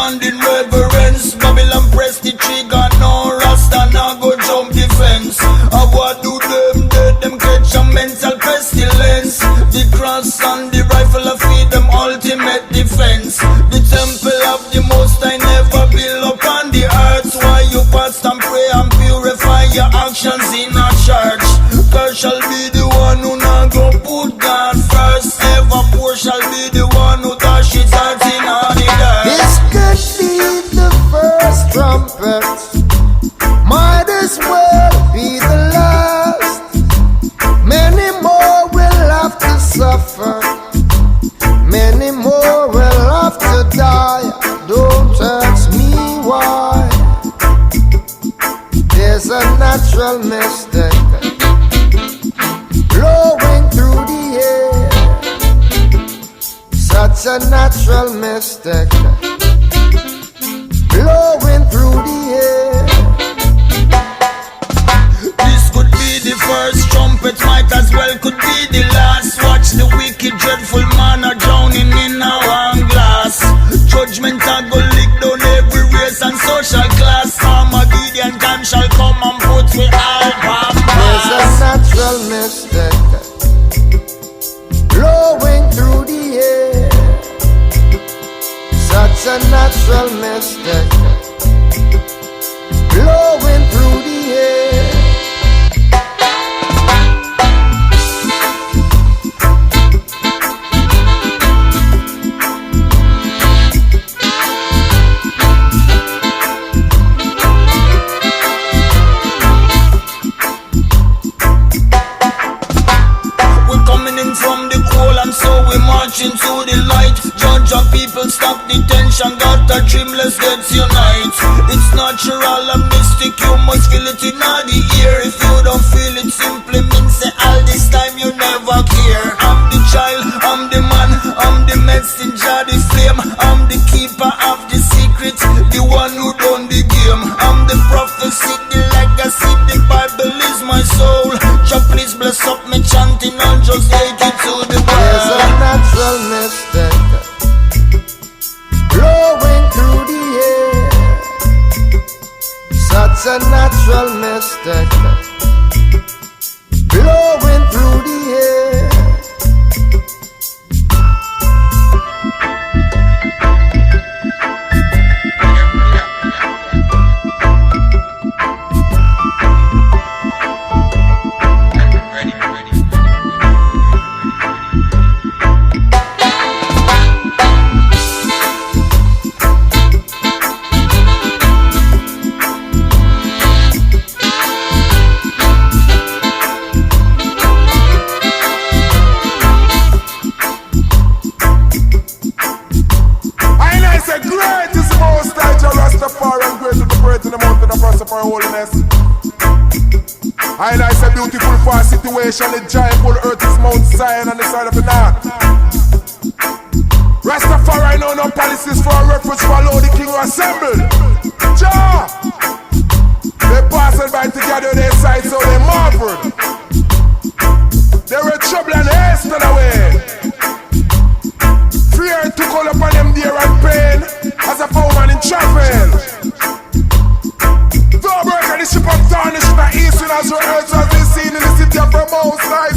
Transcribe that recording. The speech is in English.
standing reverence. Babylon press the trigger, no Rasta now go jump the fence. What do them dead, them catch a mental pestilence. The cross and the rifle of feed them ultimate defense. The temple of the Most I never build upon the earth. Why you fast and pray and purify your actions in a church? God shall be the one who not go put God first. Ever poor shall be the one who dash his heart in all the dirt. This could be the first trumpet, might as well be the last. Many more will have to suffer, many more will have to die. Don't ask me why. There's a natural mystic blowing through the air, such a natural mystic blowing through the air. This could be the first trumpet, might as well could be the last. Watch the wicked, dreadful man are drowning in a one glass. Judgment are go lick down every race and social class. Armageddon time shall come and put we all past. There's a natural mystic blowing through the air, such a natural mystic blowing through the air. From the coal and so we march into the light. Judge of people, stop the tension, got a dream, let's get unite. It's natural and mystic, you must feel it in all the ear. If you don't feel it, simply means say all this time you never care. I'm the child, I'm the man, I'm the messenger, the flame. I'm the keeper of the secret, the one who done the game. I'm the prophecy, the legacy, the Bible is my soul. Jah please bless up me chanting and just take it to the world. There's a natural mystic blowing through the air, such a natural mystic blowing through the air. And it's a beautiful far situation. The giant full earth is Mount Zion on the side of the north. Rastafari know no policies for a refuge, follow the king who assembled. Jah! They passed by together their side, so they marveled. They were trouble and haste on the way. Fear took all upon them dear and pain, as a poor man in travel. Though break and the ship of tarnish in the east, and as your earth has been seen in the city of the Most High.